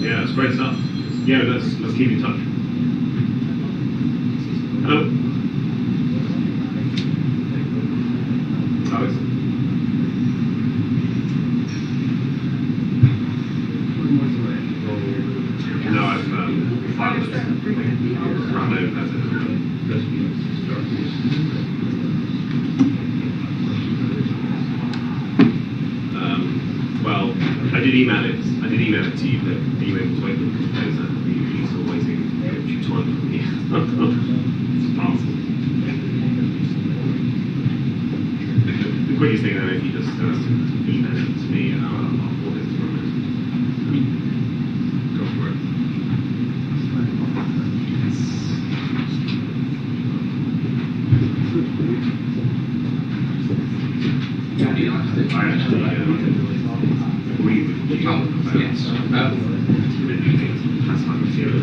Yeah, that's great stuff. Yeah, let's keep in touch. Hello? Alex? No, I've filed it. Run over that. Well, I did email it. I did email it to you, but you were able to wait for the composer. You're still waiting due time from me. It's fast. The quickest thing, though, if you just email it to me, and I'll forward it to them. Go for it. I actually agree with you. Yes. That's my material.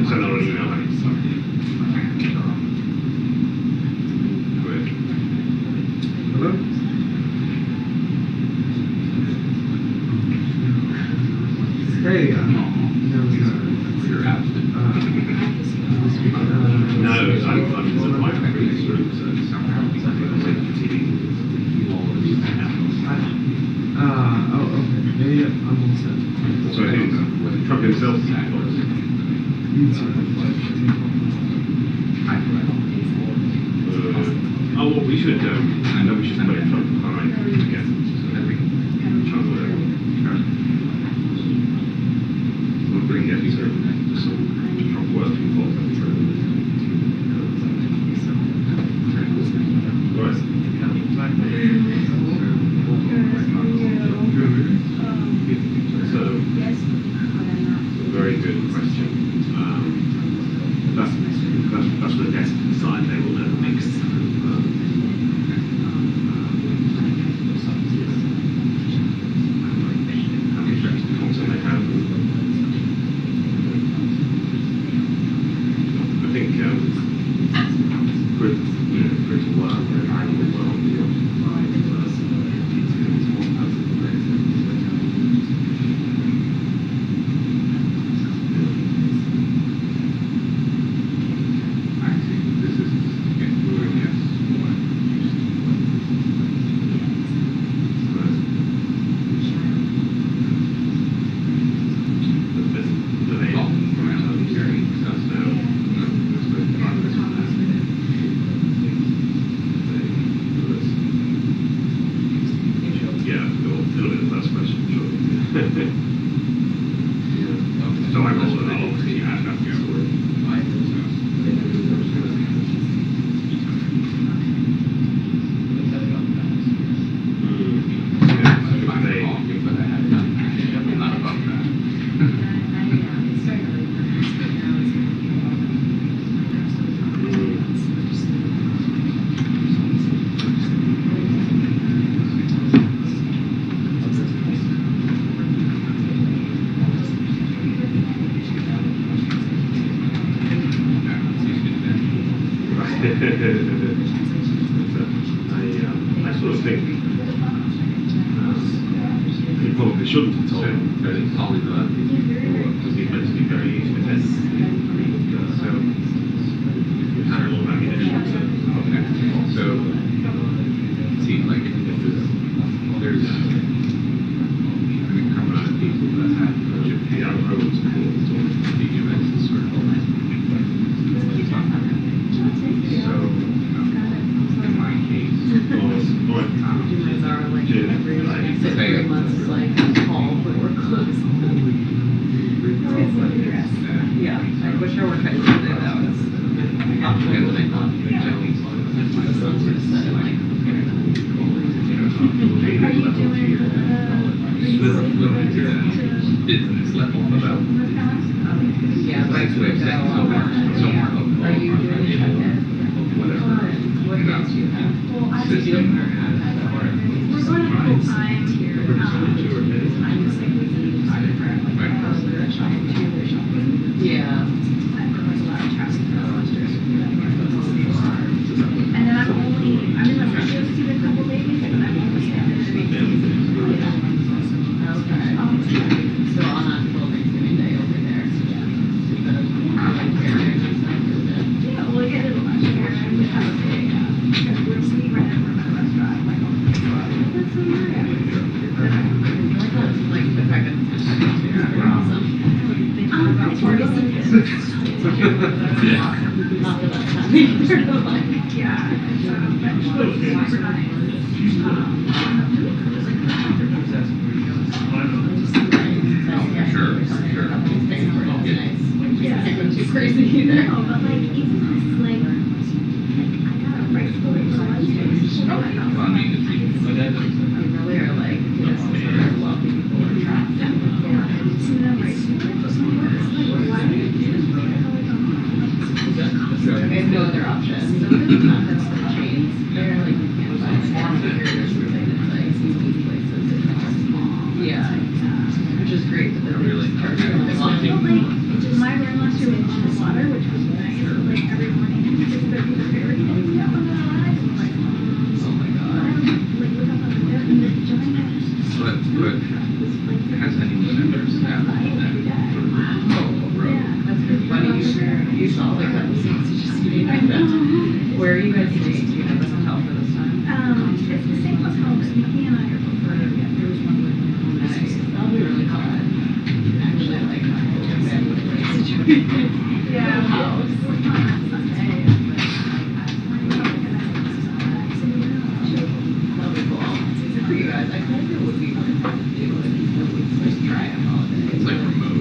Send out an email. Hello? Hey, no, I'm the fire crew, so okay. Yeah, I'm all set. so I think Trump himself well, we should, I know we should put Trump behind again. We'll bring at least some Trump work involved. So, very good question. That's for the desk to decide. They will know mix. How many content they have. I think for it to work, I will well. I sort of think he probably shouldn't have told him, but he told him that because he's meant to be very intense. So, had a lot of ammunition. Okay. So, it seems like if there's a amount of people that have Japan roads the U.S. is sort of so, in my case, Humans are like every 6 months, like call but we're close. Yeah, I wish I were kind of do that. Was not the way that I thought. My son's gonna set it like. business level about Yeah, but nice way of saying somewhere are you doing it? whatever. What else do you have? System or We're going to full time here. I'm just like, Yeah. and then I'm in the radio seat a couple days, but I'm only in the Okay. So on Thanksgiving Day over there. yeah, well, I get it last year. I would have a big, because we're sitting right over my restaurant. Like, oh, that's so nice. Like the fact that it's awesome. It's hard to see this. Not the best time either. Like, Yeah, but it's super nice. Sure. Yeah. Too crazy either. No, but like, even this, like, I got a right full of Well, I mean, it's You really are like, wealthy people are trapped. see them right They have no other option. So there's not that's the chains. They're like, you can't find there's related like these places. Yeah. Which is great, but they're really charging them a lot. My room last year was on water, which was nice. But like every morning, it's just very yeah, I'm like, Oh my god. like look up on the bed and the giant. But has anyone ever established that sort of road? That's good. Funny you saw like that scenes just sitting like that. Where are you guys staying? Do you have a hotel for this time? It's the same hotel that Nikki and I are both for. Nice. That'll be really fun. Actually, like, family situation. Yeah. House. We're on that Sunday. That'll be cool. For you guys, I feel like it would be fun to do it. Just try a holiday. It's like remote.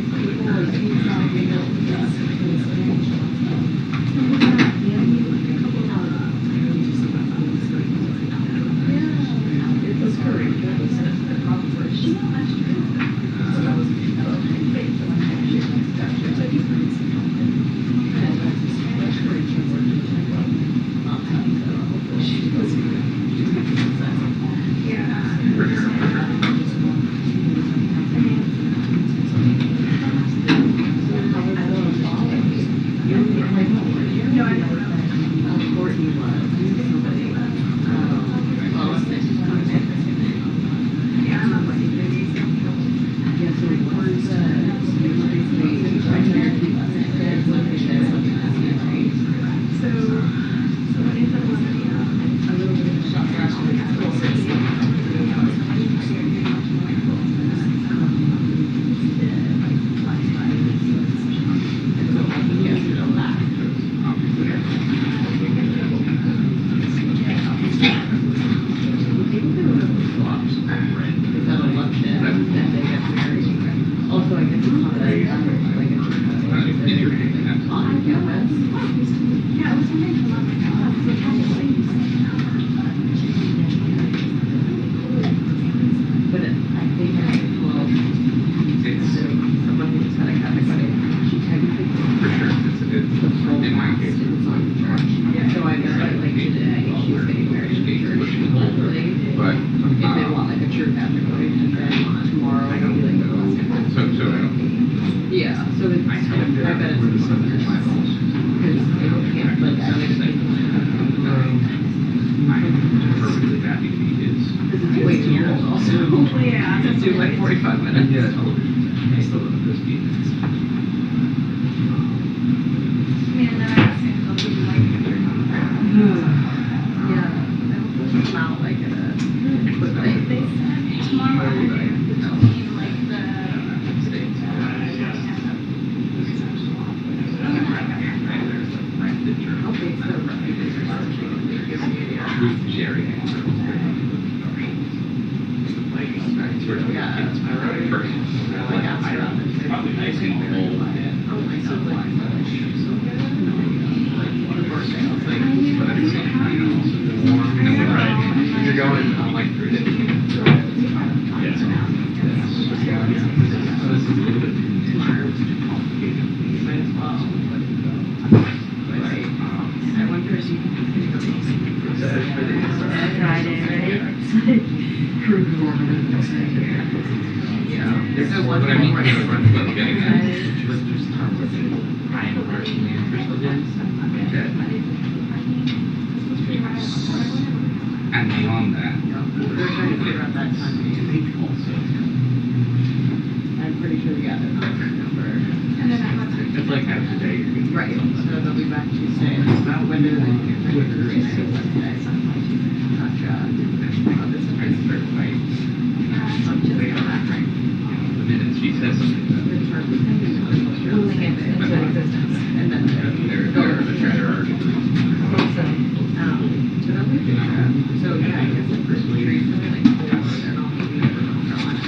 like 45 minutes. Yeah. I still love those beats. Yeah, and then I asked him, do you like to drink on the ground? Yeah, I hope it come out like in a quick They way. said tomorrow between like the How big's the With Jerry. Yeah. Like after Probably nice and cold. Oh my god, like But at the same time, also warm. And we're right. You're going on like 3 days. Yeah. So this is a little bit too complicated. I wonder if you can Friday, right? Yeah. There's So what one I mean, more. what I'm getting at is just I am personally interested in. And beyond that, They're trying to figure out that time. also, I'm pretty sure we got a number. And then I went to it's like half the day. Right, so they'll be back Tuesday. When do they do Twitter? Tuesday, Wednesday. Gotcha. Oh, this is pretty fair fight. I'm just They are right. The minute she says something, ruling it into existence. And then they're so they'll be doing that. So yeah, I guess the first retreat is really like 4 and I'll be in North Carolina.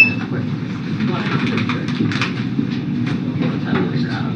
That's quick. Well, I'm pretty sure. We'll tell you figure out.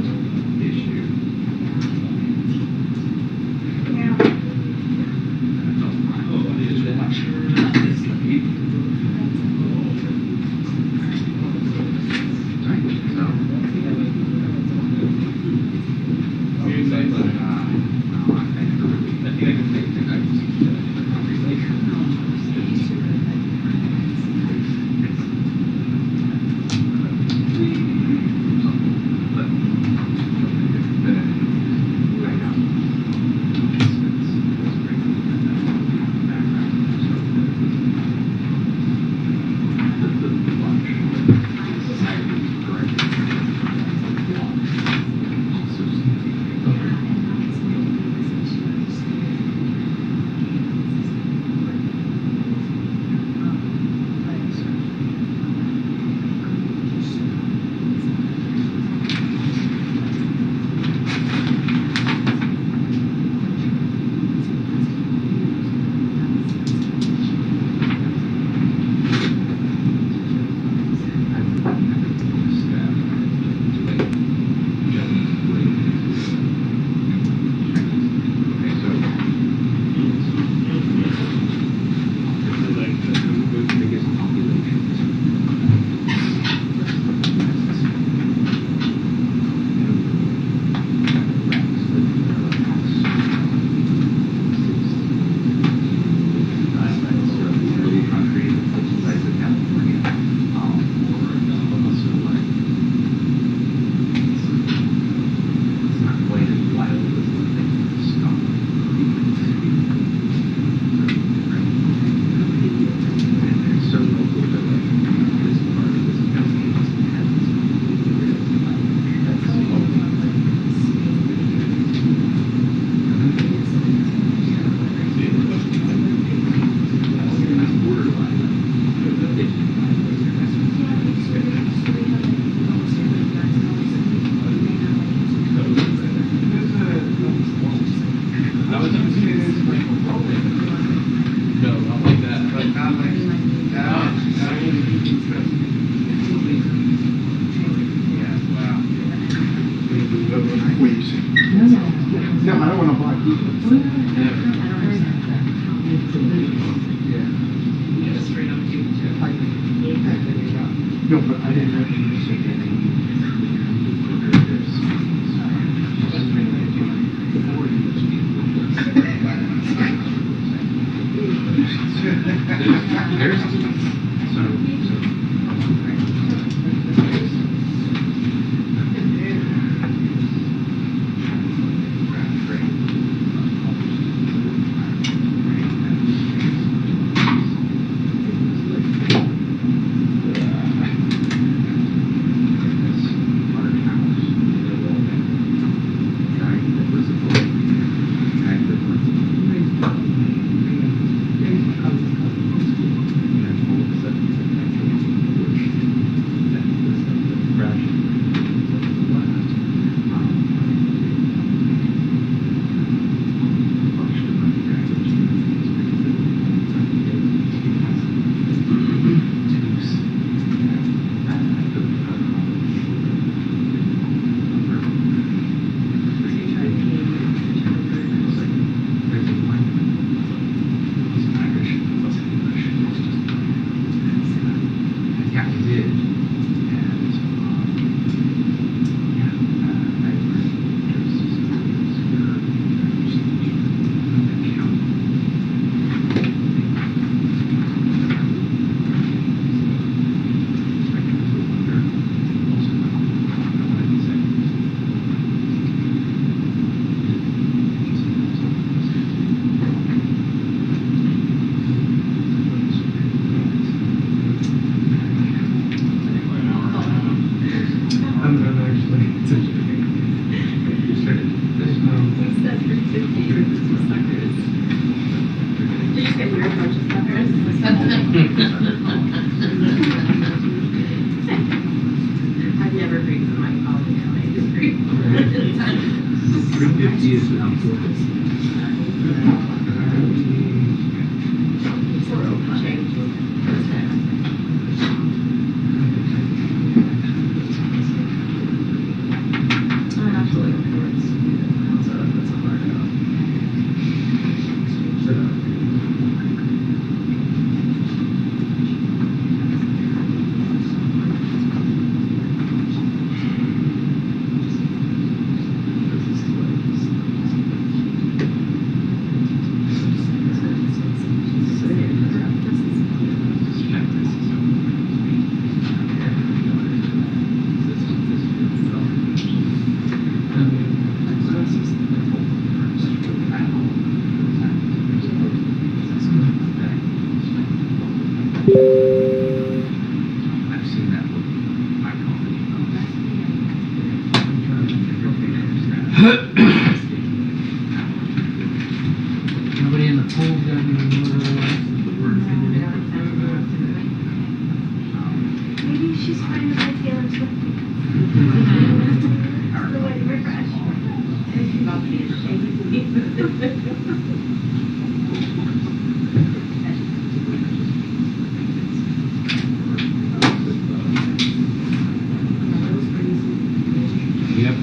issue. No, I don't want to block you. No, but I didn't know you said I've never agreed with my colleague, I disagree. 350 is now 4. Change. I'm absolutely looking forward to that's a hard out. I've seen that with my company. Nobody in the pool got any Maybe she's fine with my Taylor Swift. The way to refresh. Yep.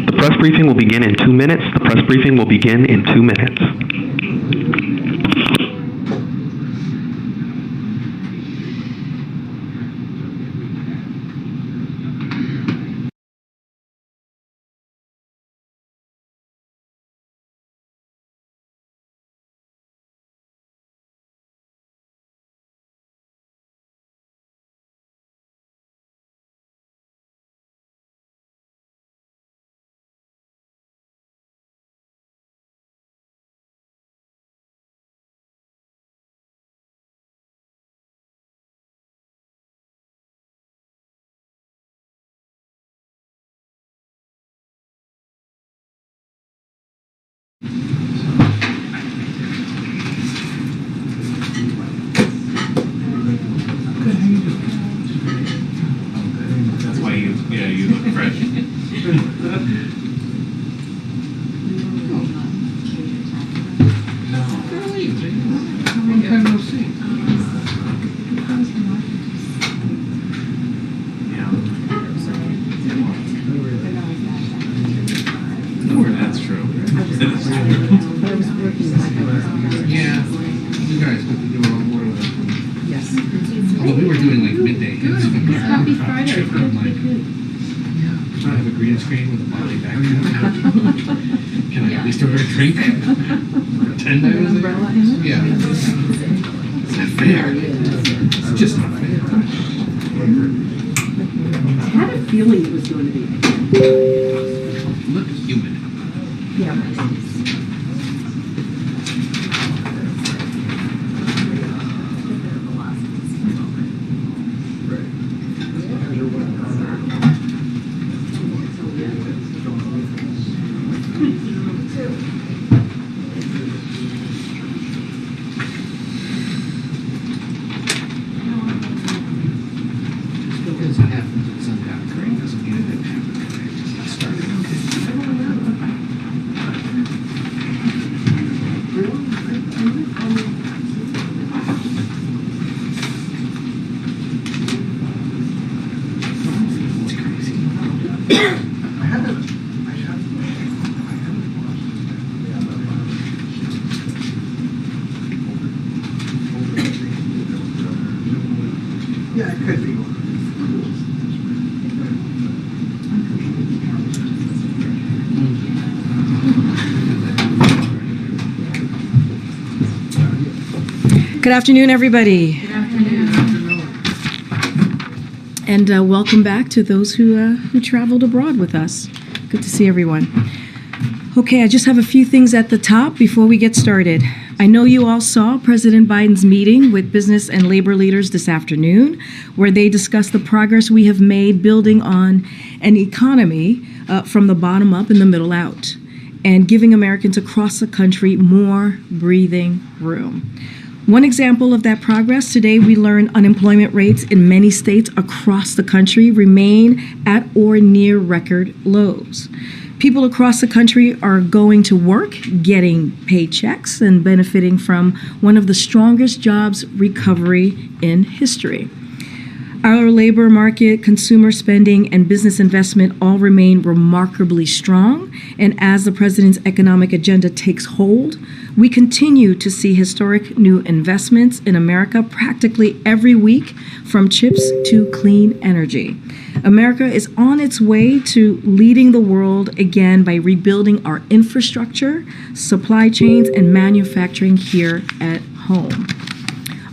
The press briefing will begin in 2 minutes. The press briefing will begin in 2 minutes. That's why you look fresh. Long time no see. That's true. Yeah, you guys got to do a lot more of that. Yes. Although we were doing like midday. Happy Friday. I'm like, I have a green screen with a body back. Can I at least order a drink? Pretend I was there? Yeah. It's not fair. It's just not fair. I had a feeling it was going to be. Look human. Yeah. Because it happens at sundown train doesn't mean it didn't happen. It just started. Yeah, it could be. Good afternoon, everybody. Good afternoon. And welcome back to those who traveled abroad with us. Good to see everyone. Okay, I just have a few things at the top before we get started. I know you all saw President Biden's meeting with business and labor leaders this afternoon, where they discussed the progress we have made building on an economy from the bottom up and the middle out, and giving Americans across the country more breathing room. One example of that progress, today we learned unemployment rates in many states across the country remain at or near record lows. People across the country are going to work, getting paychecks, and benefiting from one of the strongest jobs recovery in history. Our labor market, consumer spending, and business investment all remain remarkably strong. And as the president's economic agenda takes hold, we continue to see historic new investments in America practically every week, from chips to clean energy. America is on its way to leading the world again by rebuilding our infrastructure, supply chains, and manufacturing here at home.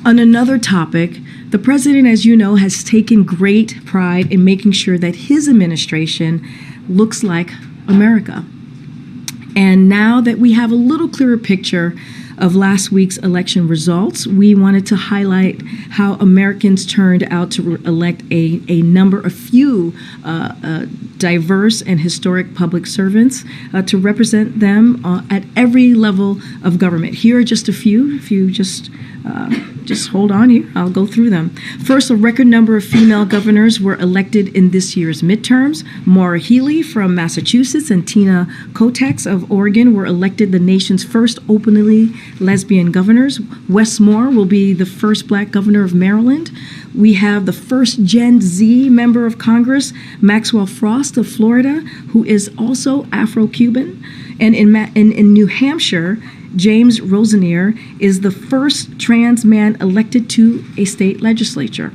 On another topic, the president, as you know, has taken great pride in making sure that his administration looks like America. And now that we have a little clearer picture of last week's election results, we wanted to highlight how Americans turned out to elect a few diverse and historic public servants to represent them at every level of government. Here are just a few. If you just hold on here, I'll go through them. First, a record number of female governors were elected in this year's midterms. Maura Healey from Massachusetts and Tina Kotex of Oregon were elected the nation's first openly lesbian governors. Wes Moore will be the first black governor of Maryland. We have the first Gen Z member of Congress, Maxwell Frost of Florida, who is also Afro-Cuban. And in New Hampshire, James Rosenier is the first trans man elected to a state legislature.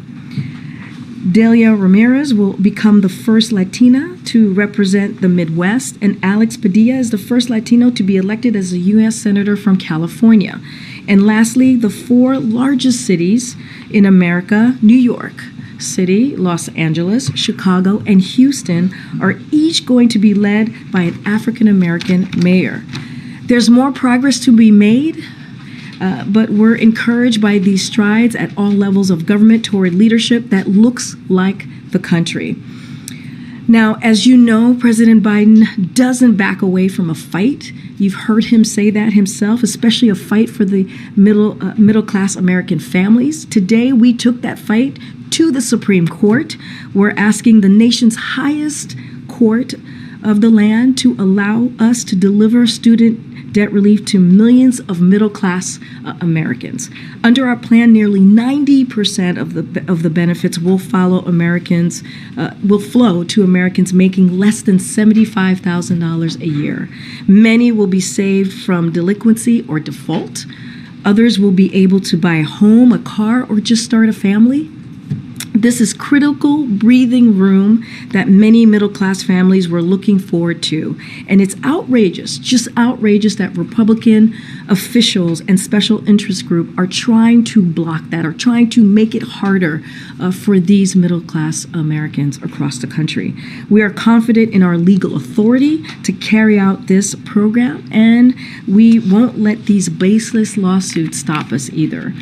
Delia Ramirez will become the first Latina to represent the Midwest, and Alex Padilla is the first Latino to be elected as a U.S. Senator from California. And lastly, the four largest cities in America, New York City, Los Angeles, Chicago, and Houston, are each going to be led by an African-American mayor. There's more progress to be made, but we're encouraged by these strides at all levels of government toward leadership that looks like the country. Now, as you know, President Biden doesn't back away from a fight. You've heard him say that himself, especially a fight for the middle-class American families. Today, we took that fight to the Supreme Court. We're asking the nation's highest court of the land to allow us to deliver student debt relief to millions of middle-class Americans. Under our plan, nearly 90% of the benefits will flow to Americans making less than $75,000 a year. Many will be saved from delinquency or default. Others will be able to buy a home, a car, or just start a family. This is critical breathing room that many middle-class families were looking forward to. And it's outrageous, just outrageous, that Republican officials and special interest groups are trying to block that, or trying to make it harder for these middle-class Americans across the country. We are confident in our legal authority to carry out this program, and we won't let these baseless lawsuits stop us either.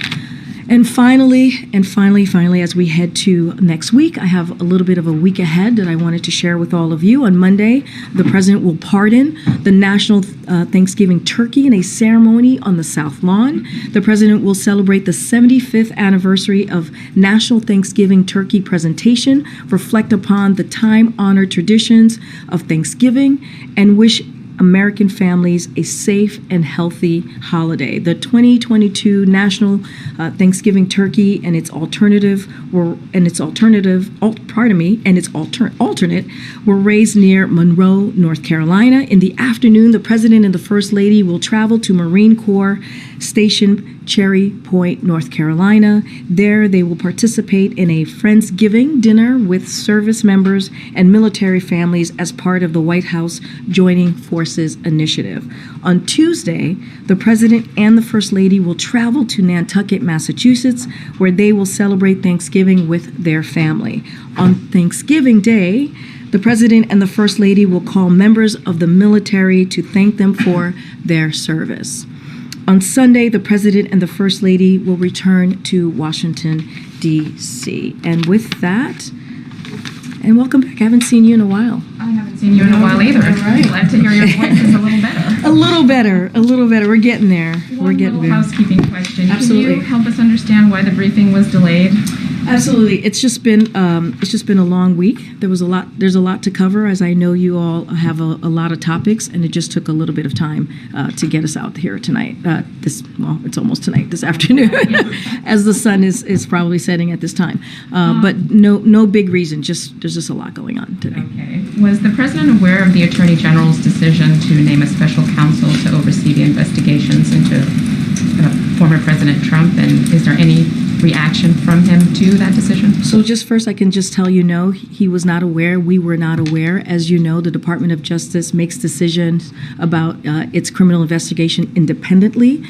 And finally, as we head to next week, I have a little bit of a week ahead that I wanted to share with all of you. On Monday, the president will pardon the national Thanksgiving turkey in a ceremony on the South Lawn. The president will celebrate the 75th anniversary of National Thanksgiving Turkey Presentation, reflect upon the time-honored traditions of Thanksgiving, and wish American families a safe and healthy holiday. The 2022 National Thanksgiving Turkey and its alternate were raised near Monroe, North Carolina. In the afternoon, the President and the First Lady will travel to Marine Corps Station Cherry Point, North Carolina. There, they will participate in a Friendsgiving dinner with service members and military families as part of the White House Joining Forces Initiative. On Tuesday, the President and the First Lady will travel to Nantucket, Massachusetts, where they will celebrate Thanksgiving with their family. On Thanksgiving Day, the President and the First Lady will call members of the military to thank them for their service. On Sunday, the President and the First Lady will return to Washington, D.C. And with that, and welcome back. I haven't seen you in a while. I haven't seen you in a while either. All right. Glad to hear your voices a little better. A little better. We're getting there. We're getting there. Housekeeping question. Absolutely. Can you help us understand why the briefing was delayed? Absolutely. It's just been a long week. There's a lot to cover, as I know you all have a lot of topics, and it just took a little bit of time to get us out here tonight. It's almost tonight, this afternoon, as the sun is probably setting at this time. But no big reason. There's just a lot going on today. Okay. Was the President aware of the Attorney General's decision to name a special counsel to oversee the investigations into former President Trump, and is there any reaction from him to that decision? So just first, I can just tell you, no, he was not aware. We were not aware. As you know, the Department of Justice makes decisions about its criminal investigation independently.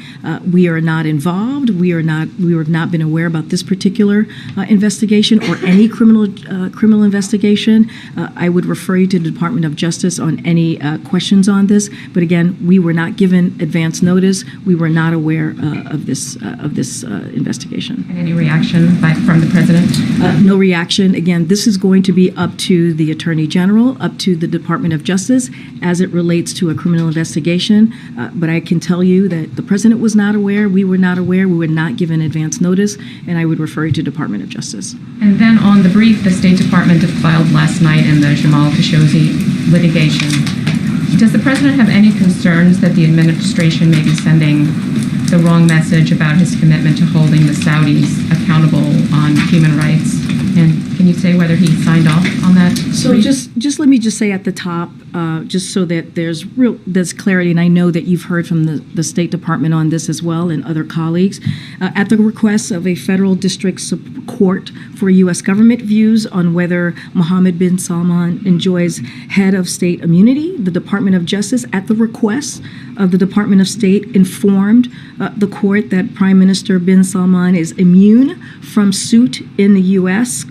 We are not involved. We have not been aware about this particular investigation or any criminal investigation. I would refer you to the Department of Justice on any questions on this. But again, we were not given advance notice. We were not aware of this investigation. Any reaction from the President? No reaction. Again, this is going to be up to the Attorney General, up to the Department of Justice as it relates to a criminal investigation. But I can tell you that the President was not aware. We were not aware. We were not given advance notice. And I would refer you to Department of Justice. And then on the brief the State Department filed last night in the Jamal Khashoggi litigation, does the President have any concerns that the administration may be sending the wrong message about his commitment to holding the Saudis accountable on human rights? And can you say whether he signed off on that? So just let me just say at the top, just so that there's clarity, and I know that you've heard from the State Department on this as well and other colleagues, at the request of a federal district court for U.S. government views on whether Mohammed bin Salman enjoys head of state immunity, the Department of Justice, at the request of the Department of State, informed the court that Prime Minister bin Salman is immune from suit in the U.S.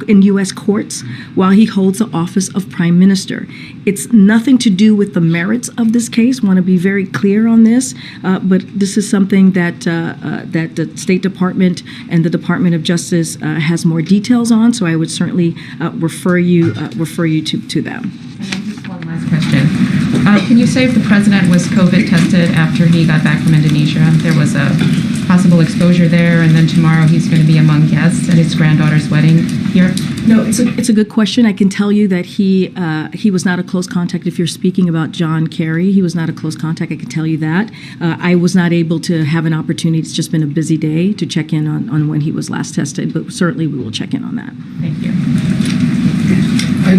courts while he holds the office of Prime Minister. It's nothing to do with the merits of this case. I want to be very clear on this, but this is something that the State Department and the Department of Justice has more details on. So I would certainly refer you to them. And then just one last question. Can you say if the President was COVID tested after he got back from Indonesia? There was a possible exposure there, and then tomorrow he's going to be among guests at his granddaughter's wedding here? No, it's a good question. I can tell you that he was not a close contact. If you're speaking about John Kerry, he was not a close contact. I can tell you that. I was not able to have an opportunity. It's just been a busy day to check in on when he was last tested, but certainly we will check in on that. Thank you.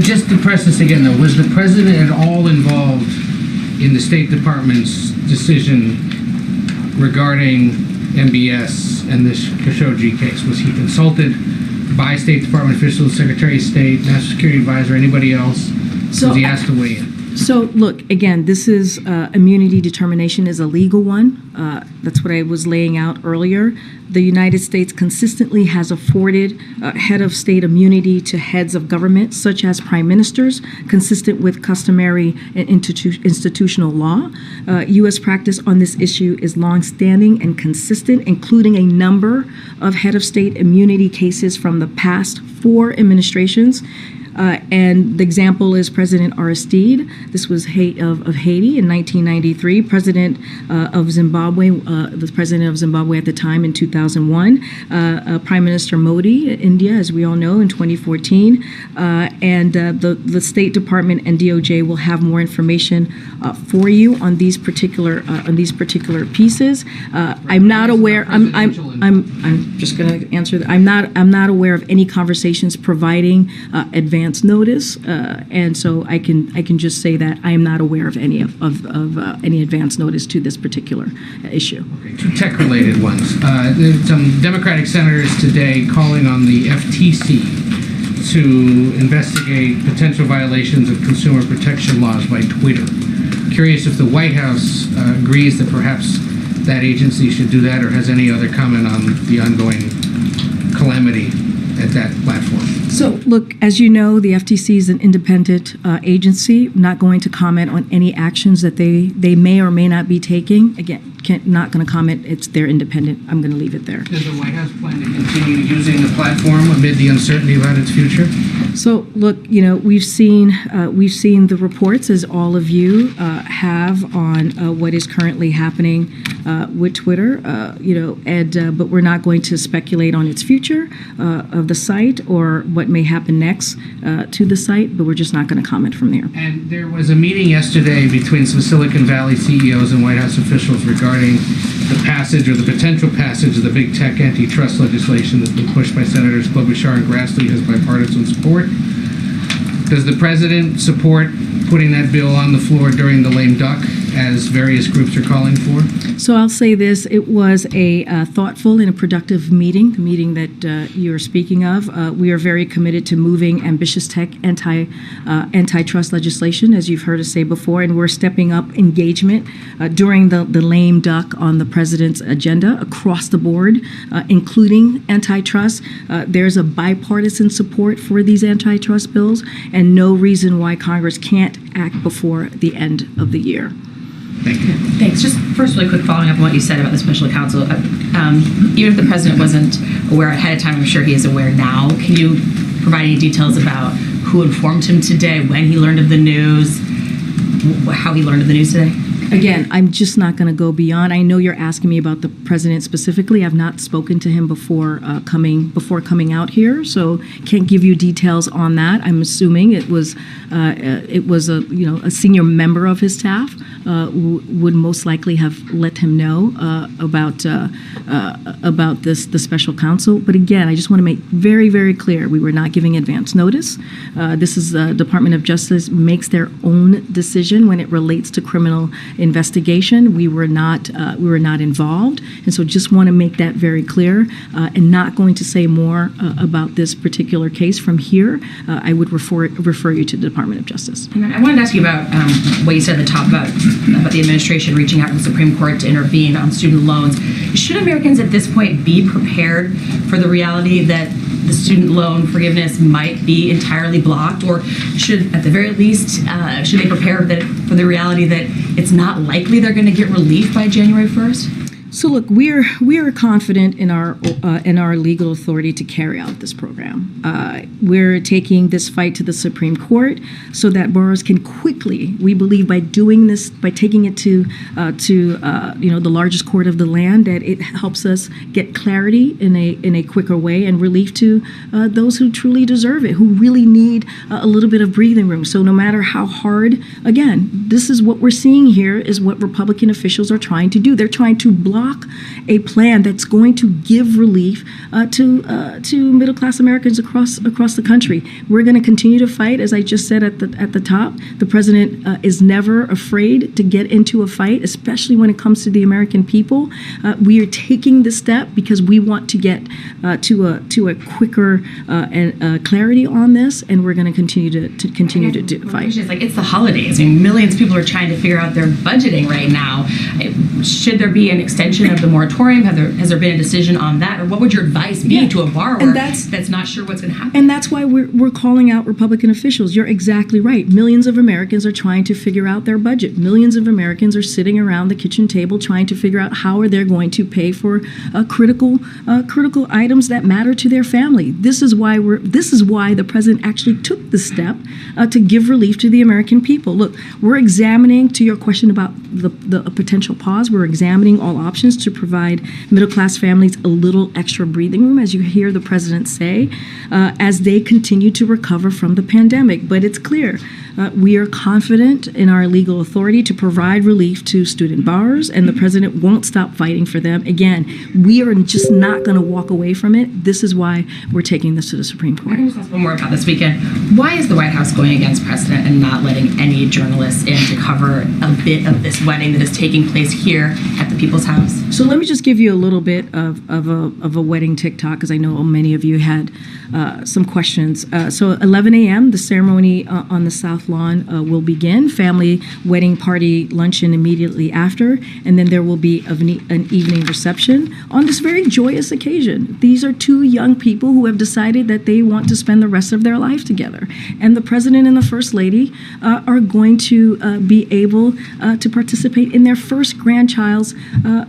Just to press this again, though, was the President at all involved in the State Department's decision regarding MBS and this Khashoggi case? Was he consulted by State Department officials, Secretary of State, National Security Advisor, anybody else? Was he asked to weigh in? So, look, again, this is immunity determination is a legal one. That's what I was laying out earlier. The United States consistently has afforded head of state immunity to heads of government, such as prime ministers, consistent with customary and institutional law. U.S. practice on this issue is longstanding and consistent, including a number of head of state immunity cases from the past 4 administrations. And the example is President Aristide. This was of Haiti in 1993. President of Zimbabwe, the president of Zimbabwe at the time in 2001. Prime Minister Modi, India, as we all know, in 2014. And the State Department and DOJ will have more information for you on these particular pieces. I'm not aware. I'm just going to answer that. I'm not aware of any conversations providing advance notice, and so I can just say that I am not aware of any of any advance notice to this particular issue. Okay, two tech-related ones. There's some Democratic senators today calling on the FTC to investigate potential violations of consumer protection laws by Twitter. Curious if the White House agrees that perhaps that agency should do that, or has any other comment on the ongoing calamity at that platform. So, look, as you know, the FTC is an independent agency, not going to comment on any actions that they may or may not be taking. Again, not going to comment. They're independent. I'm going to leave it there. Does the White House plan to continue using the platform amid the uncertainty about its future? So, look, we've seen the reports, as all of you have, on what is currently happening with Twitter. But we're not going to speculate on its future of the site or what may happen next to the site. But we're just not going to comment from there. And there was a meeting yesterday between some Silicon Valley CEOs and White House officials regarding the passage or the potential passage of the big tech antitrust legislation that's been pushed by Senators Klobuchar and Grassley has bipartisan support. Does the president support putting that bill on the floor during the lame duck, as various groups are calling for? So I'll say this. It was a thoughtful and a productive meeting, the meeting that you're speaking of. We are very committed to moving ambitious tech antitrust legislation, as you've heard us say before, and we're stepping up engagement during the lame duck on the president's agenda across the board, including antitrust. There's a bipartisan support for these antitrust bills, and no reason why Congress can't act before the end of the year. Thank you. Thanks. Just first, really quick, following up on what you said about the special counsel. Even if the president wasn't aware ahead of time, I'm sure he is aware now. Can you provide any details about who informed him today, when he learned of the news, how he learned of the news today? Again, I'm just not going to go beyond. I know you're asking me about the president specifically. I've not spoken to him before coming out here, so can't give you details on that. I'm assuming it was a senior member of his staff would most likely have let him know about the special counsel. But again, I just want to make very, very clear: we were not giving advance notice. This is the Department of Justice makes their own decision when it relates to criminal investigation. We were not involved, and so just want to make that very clear. And not going to say more about this particular case from here. I would refer you to the Department of Justice. I wanted to ask you about what you said at the top about the administration reaching out to the Supreme Court to intervene on student loans. Should Americans at this point be prepared for the reality that the student loan forgiveness might be entirely blocked, or should, at the very least, should they prepare for the reality that it's not likely they're going to get relief by January 1st? So look, we are confident in our legal authority to carry out this program. We're taking this fight to the Supreme Court so that borrowers can quickly, we believe, by doing this, by taking it to the largest court of the land, that it helps us get clarity in a quicker way and relief to those who truly deserve it, who really need a little bit of breathing room. So no matter how hard, again, this is what we're seeing here is what Republican officials are trying to do. They're trying to block a plan that's going to give relief to middle-class Americans across the country. We're going to continue to fight, as I just said at the top. The president is never afraid to get into a fight, especially when it comes to the American people. We are taking this step because we want to get to a quicker clarity on this, and we're going to continue to fight. It's the holidays. I mean, millions of people are trying to figure out their budgeting right now. Should there be an extension extension of the moratorium? Has there been a decision on that? Or what would your advice be to a borrower that's not sure what's going to happen? And that's why we're calling out Republican officials. You're exactly right. Millions of Americans are trying to figure out their budget. Millions of Americans are sitting around the kitchen table trying to figure out how are they going to pay for critical items that matter to their family. This is why the president actually took the step to give relief to the American people. Look, we're examining, to your question about the potential pause, we're examining all options to provide middle-class families a little extra breathing room, as you hear the president say, as they continue to recover from the pandemic. But it's clear, we are confident in our legal authority to provide relief to student borrowers, and the president won't stop fighting for them. Again, we are just not going to walk away from it. This is why we're taking this to the Supreme Court. I can just ask one more about this weekend. Why is the White House going against precedent and not letting any journalists in to cover a bit of this wedding that is taking place here at the People's House? So let me just give you a little bit of a wedding TikTok, because I know many of you had some questions. So 11 a.m., the ceremony on the South Lawn will begin. Family wedding party luncheon immediately after, and then there will be an evening reception on this very joyous occasion. These are two young people who have decided that they want to spend the rest of their life together, and the president and the first lady are going to be able to participate in their first grandchild's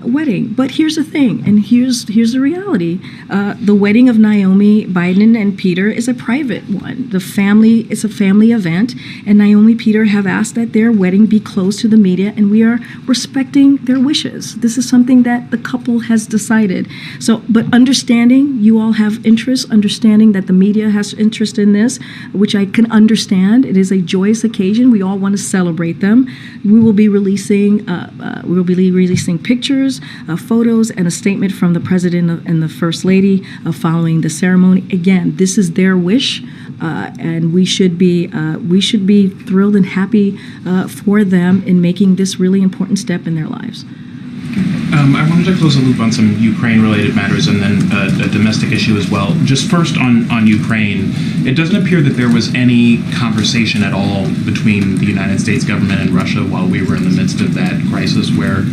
wedding. But here's the thing, and here's the reality: the wedding of Naomi Biden and Peter is a private one. It's a family event, and Naomi Peter have asked that their wedding be closed to the media, and we are respecting their wishes. This is something that the couple has decided. So, but understanding you all have interest, understanding that the media has interest in this, which I can understand. It is a joyous occasion. We all want to celebrate them. We will be releasing pictures, photos, and a statement from the president and the first lady following the ceremony. Again, this is their wish, and we should be thrilled and happy for them in making this really important step in their lives. I wanted to close the loop on some Ukraine-related matters and then a domestic issue as well. Just first on Ukraine, it doesn't appear that there was any conversation at all between the United States government and Russia while we were in the midst of that crisis where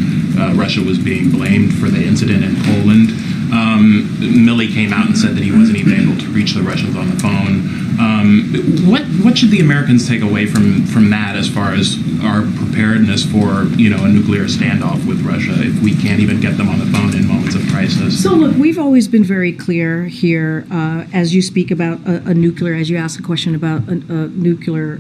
Russia was being blamed for the incident in Poland. Milley came out and said that he wasn't even able to reach the Russians on the phone. What should the Americans take away from that as far as our preparedness for a nuclear standoff with Russia if we can't even get them on the phone in moments of crisis? So look, we've always been very clear here as you speak about as you ask a question about a nuclear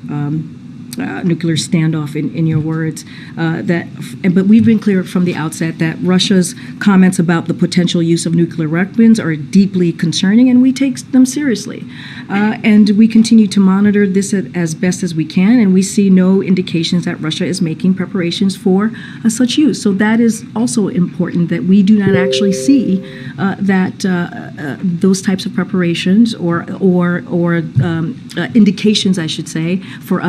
standoff in your words, but we've been clear from the outset that Russia's comments about the potential use of nuclear weapons are deeply concerning, and we take them seriously. And we continue to monitor this as best as we can, and we see no indications that Russia is making preparations for such use. So that is also important, that we do not actually see that those types of preparations or indications, I should say, for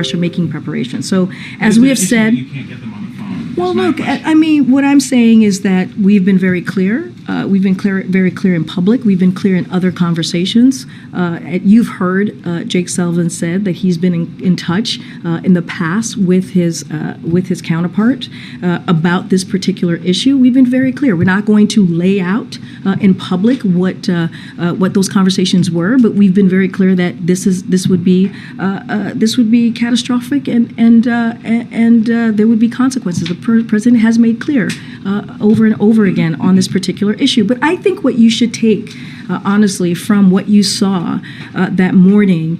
Russia making preparations. So, as we have said, you can't get them on the phone. well, look, I mean, what I'm saying is that we've been very clear. We've been very clear in public. We've been clear in other conversations. You've heard Jake Sullivan said that he's been in touch in the past with his counterpart about this particular issue. We've been very clear. We're not going to lay out in public what those conversations were, but we've been very clear that this would be catastrophic and there would be consequences. The president has made clear over and over again on this particular issue. But I think what you should take, honestly, from what you saw that morning,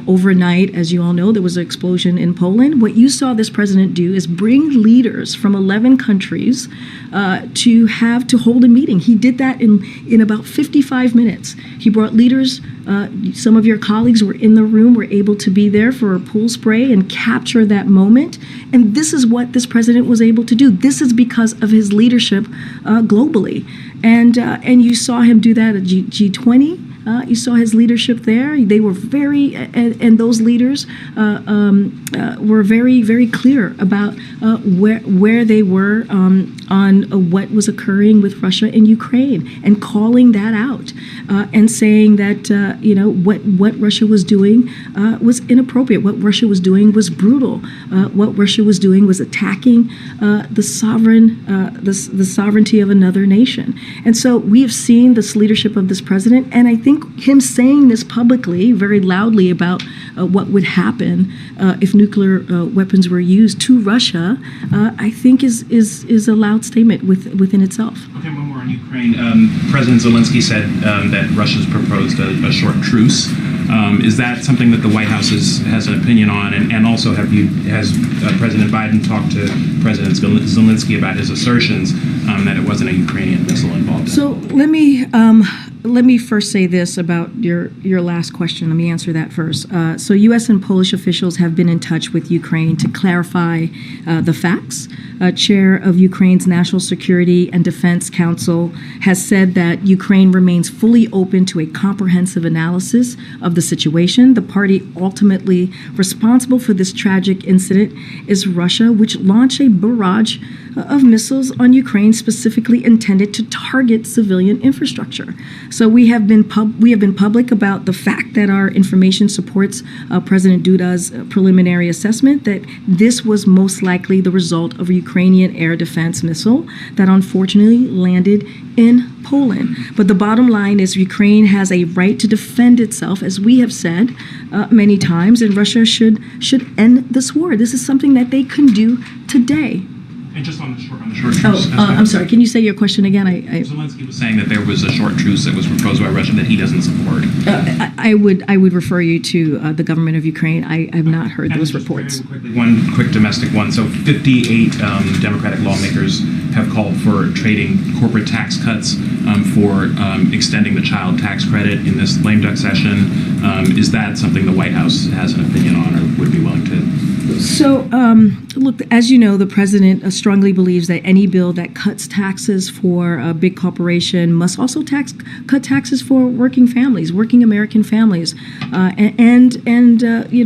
overnight, as you all know, there was an explosion in Poland. What you saw this president do is bring leaders from 11 countries to hold a meeting. He did that in about 55 minutes. He brought leaders. Some of your colleagues were in the room, were able to be there for a pool spray and capture that moment. And this is what this president was able to do. This is because of his leadership globally. And you saw him do that at G20. You saw his leadership there. They were and those leaders were very, very clear about where they were on what was occurring with Russia and Ukraine, and calling that out, and saying that what Russia was doing was inappropriate. What Russia was doing was brutal. What Russia was doing was attacking the sovereignty of another nation. And so we have seen this leadership of this president, and I think him saying this publicly, very loudly, about what would happen if nuclear weapons were used to Russia, I think is a loud statement within itself. Okay, one more on Ukraine. President Zelensky said that Russia's proposed a short truce. Is that something that the White House has an opinion on? And also, has President Biden talked to President Zelensky about his assertions that it wasn't a Ukrainian missile involved? So let me first say this about your last question. Let me answer that first. So U.S. and Polish officials have been in touch with Ukraine to clarify the facts. Chair of Ukraine's National Security and Defense Council has said that Ukraine remains fully open to a comprehensive analysis of the situation. The party ultimately responsible for this tragic incident is Russia, which launched a barrage of missiles on Ukraine specifically intended to target civilian infrastructure. So we have been public about the fact that our information supports President Duda's preliminary assessment that this was most likely the result of a Ukrainian air defense missile that unfortunately landed in Poland. But the bottom line is Ukraine has a right to defend itself, as we have said many times, and Russia should end this war. This is something that they can do today. And just on the short truce. I'm sorry. Can you say your question again? Zelensky was saying that there was a short truce that was proposed by Russia that he doesn't support. I would refer you to the government of Ukraine. I have not heard those reports. One quick domestic one. So 58 Democratic lawmakers have called for trading corporate tax cuts for extending the child tax credit in this lame duck session. Is that something the White House has an opinion on or would be willing to? So, look, as you know, the president strongly believes that any bill that cuts taxes for a big corporation must also cut taxes for working families, working American families, and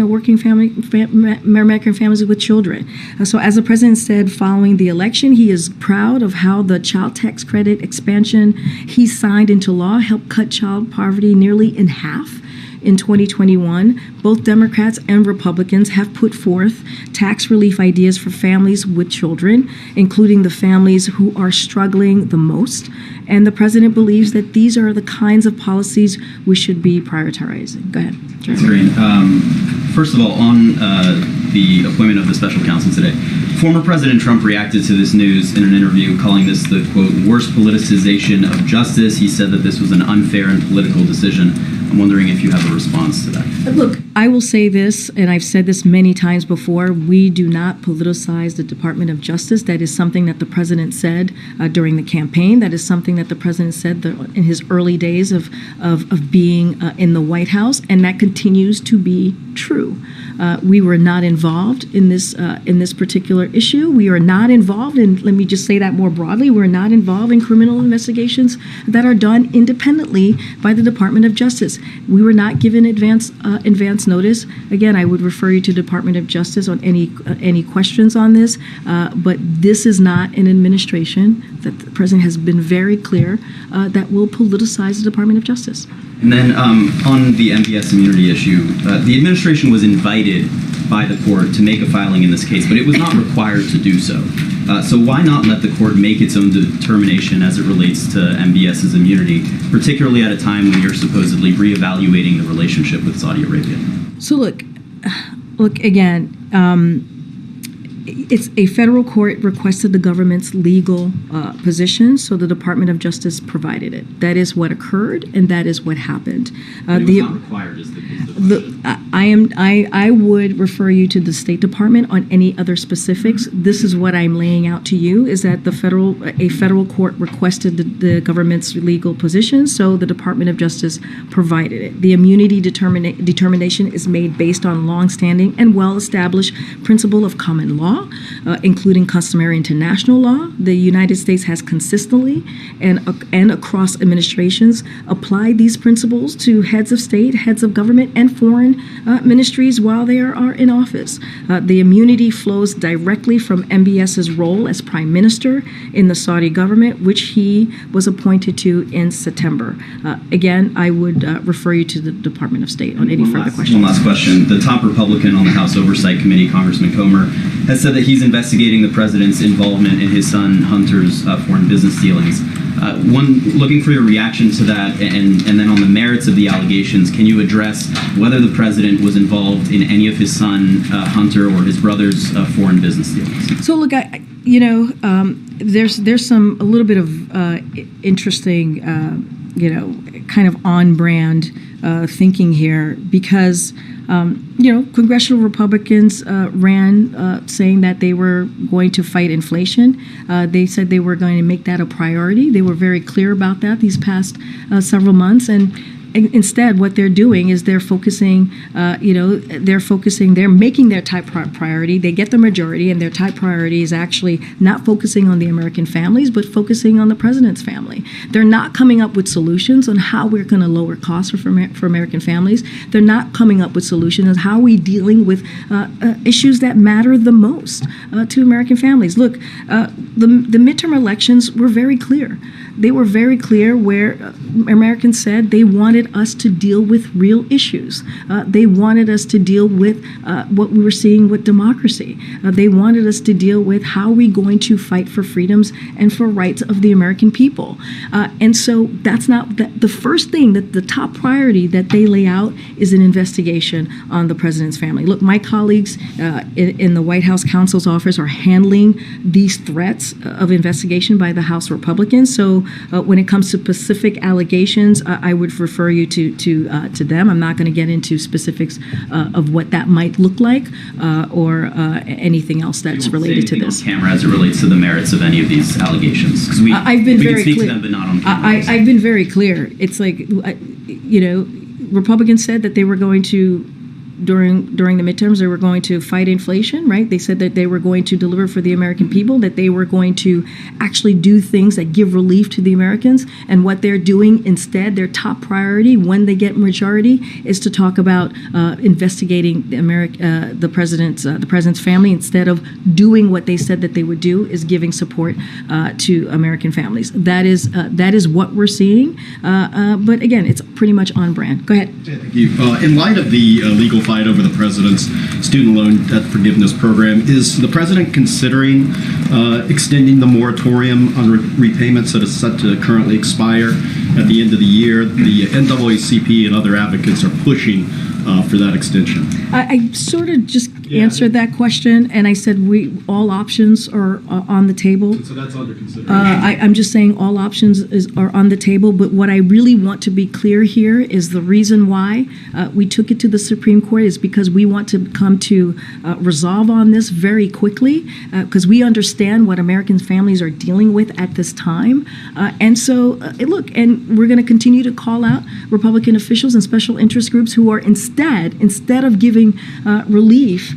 working American families with children. So, as the president said following the election, he is proud of how the child tax credit expansion he signed into law helped cut child poverty nearly in half. In 2021, both Democrats and Republicans have put forth tax relief ideas for families with children, including the families who are struggling the most. And the president believes that these are the kinds of policies we should be prioritizing. Go ahead. Thanks, Green. First of all, on the appointment of the special counsel today, former President Trump reacted to this news in an interview, calling this the, quote, worst politicization of justice. He said that this was an unfair and political decision. I'm wondering if you have a response to that. Look, I will say this, and I've said this many times before, we do not politicize the Department of Justice. That is something that the president said during the campaign. That is something that the president said in his early days of being in the White House, and that continues to be true. We were not involved in this particular issue. We are not involved, and let me just say that more broadly, we're not involved in criminal investigations that are done independently by the Department of Justice. We were not given advance notice. Again, I would refer you to Department of Justice on any questions on this, but this is not an administration that the president has been very clear that will politicize the Department of Justice. And then on the MBS immunity issue, the administration was invited by the court to make a filing in this case, but it was not required to do so. So why not let the court make its own determination as it relates to MBS's immunity, particularly at a time when you're supposedly reevaluating the relationship with Saudi Arabia? So look again. It's a federal court requested the government's legal position, so the Department of Justice provided it. That is what occurred, and that is what happened. It was not required, is the question. I would refer you to the State Department on any other specifics. This is what I'm laying out to you: is that a federal court requested the government's legal position, so the Department of Justice provided it. The immunity determination is made based on longstanding and well-established principle of common law. Including customary international law. The United States has consistently and across administrations applied these principles to heads of state, heads of government, and foreign ministries while they are in office. The immunity flows directly from MBS's role as prime minister in the Saudi government, which he was appointed to in September. Again, I would refer you to the Department of State on any further questions. One last question. The top Republican on the House Oversight Committee, Congressman Comer, has said that he's investigating the president's involvement in his son Hunter's foreign business dealings. Looking for your reaction to that, and then on the merits of the allegations, can you address whether the president was involved in any of his son Hunter or his brother's foreign business dealings? So look, there's some a little bit of interesting, kind of on-brand thinking here because. Congressional Republicans ran saying that they were going to fight inflation. They said they were going to make that a priority. They were very clear about that these past several months. And instead, what they're doing is they're focusing, they're making their top priority. They get the majority, and their top priority is actually not focusing on the American families, but focusing on the president's family. They're not coming up with solutions on how we're going to lower costs for American families. They're not coming up with solutions on how we're dealing with issues that matter the most to American families. Look, the midterm elections were very clear. They were very clear where Americans said they wanted us to deal with real issues. They wanted us to deal with what we were seeing with democracy. They wanted us to deal with how are we going to fight for freedoms and for rights of the American people. And so that's not the first thing, that the top priority that they lay out is an investigation on the president's family. Look, my colleagues in the White House counsel's office are handling these threats of investigation by the House Republicans. So when it comes to specific allegations, I would refer you to them. I'm not going to get into specifics of what that might look like or anything else that's related to this. On camera as it relates to the merits of any of these allegations, because I've been very speak clear. to them, but not on camera. I've been very clear. It's like, Republicans said that they were going to. During the midterms, they were going to fight inflation, right? They said that they were going to deliver for the American people, that they were going to actually do things that give relief to the Americans. And what they're doing instead, their top priority when they get majority, is to talk about investigating the president's family, instead of doing what they said that they would do, is giving support to American families. That is what we're seeing. But again, it's pretty much on brand. Go ahead. Thank you. In light of the legal fight over the president's student loan debt forgiveness program, is the president considering extending the moratorium on repayments that is set to currently expire at the end of the year? The NAACP and other advocates are pushing for that extension. I sort of just answered that question, and I said all options are on the table. So that's under consideration. I'm just saying all options are on the table, but what I really want to be clear here is the reason why we took it to the Supreme Court is because we want to come to resolve on this very quickly, because we understand what American families are dealing with at this time. And so, look, and we're going to continue to call out Republican officials and special interest groups who are instead of giving relief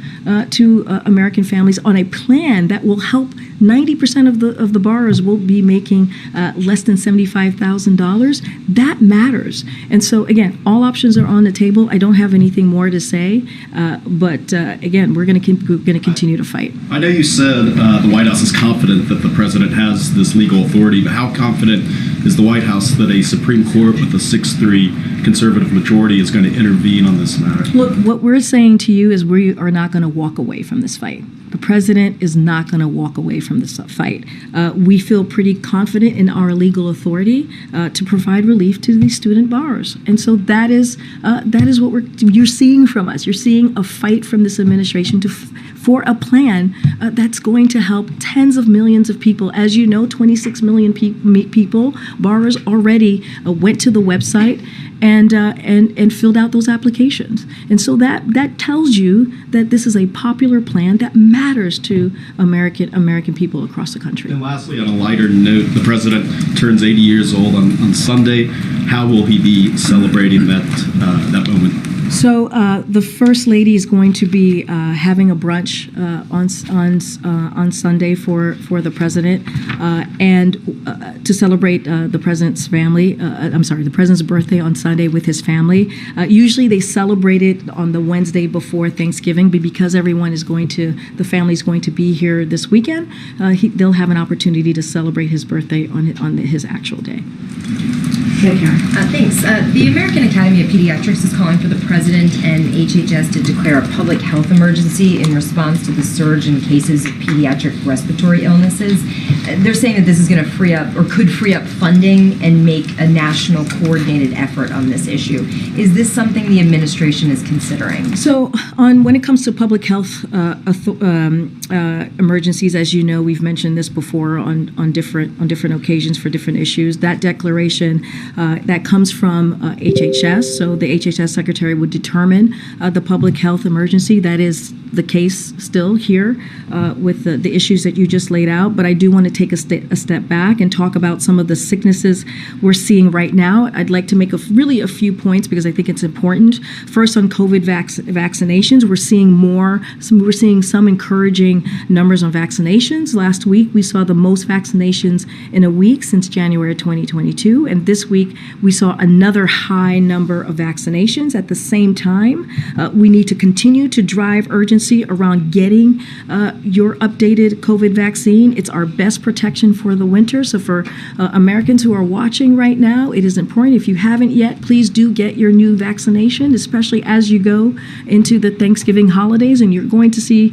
to American families on a plan that will help 90% of the borrowers will be making less than $75,000. That matters. And so, again, all options are on the table. I don't have anything more to say, but again, we're going to continue to fight. I know you said the White House is confident that the president has this legal authority, but how confident is the White House that a Supreme Court with a 6-3 conservative majority is going to intervene on this matter? Look, what we're saying to you is we are not going to walk away from this fight. The president is not going to walk away from this fight. We feel pretty confident in our legal authority to provide relief to these student borrowers, and so that is what you're seeing from us. You're seeing a fight from this administration for a plan that's going to help tens of millions of people. As you know, 26 million people, borrowers, already went to the website and filled out those applications. And so that tells you that this is a popular plan that matters to American people across the country. And lastly, on a lighter note, the president turns 80 years old on Sunday. How will he be celebrating that moment? So the First Lady is going to be having a brunch on Sunday for the President and to celebrate the President's family. The President's birthday on Sunday with his family. Usually they celebrate it on the Wednesday before Thanksgiving, but because everyone is the family's going to be here this weekend, they'll have an opportunity to celebrate his birthday on his actual day. Thanks. The American Academy of Pediatrics is calling for the President and HHS to declare a public health emergency in response to the surge in cases of pediatric respiratory illnesses. They're saying that this is going to could free up funding and make a national coordinated effort on this issue. Is this something the administration is considering? So, when it comes to public health emergencies, as you know, we've mentioned this before on different occasions for different issues. That declaration that comes from HHS. So the HHS secretary would determine the public health emergency. That is the case still here with the issues that you just laid out. But I do want to take a step back and talk about some of the sicknesses we're seeing right now. I'd like to make a few points because I think it's important. First, on COVID vaccinations, we're seeing some encouraging numbers on vaccinations. Last week, we saw the most vaccinations in a week since January 2022. And this week, we saw another high number of vaccinations. At the same time, we need to continue to drive urgency around getting your updated COVID vaccine. It's our best protection for the winter. So for Americans who are watching right now, it is important. If you haven't yet, please do get your new vaccination, especially as you go into the Thanksgiving holidays and you're going to see,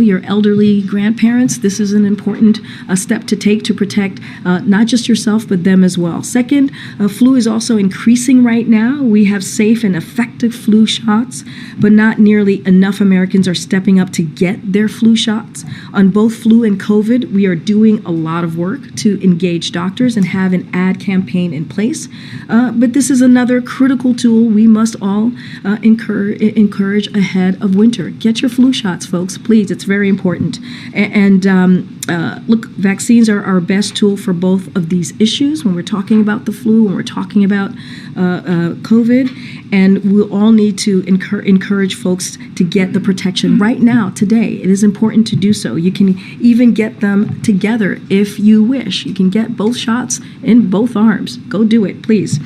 your elderly grandparents. This is an important step to take to protect not just yourself, but them as well. Second, flu is also increasing right now. We have safe and effective flu shots, but not nearly enough Americans are stepping up to get their flu shots. On both flu and COVID, we are doing a lot of work to engage doctors and have an ad campaign in place. But this is another critical tool we must all encourage ahead of winter. Get your flu shots, folks, please. It's very important. Look, vaccines are our best tool for both of these issues when we're talking about the flu, when we're talking about COVID, and we'll all need to encourage folks to get the protection right now, today. It is important to do so. You can even get them together if you wish. You can get both shots in both arms. Go do it, please.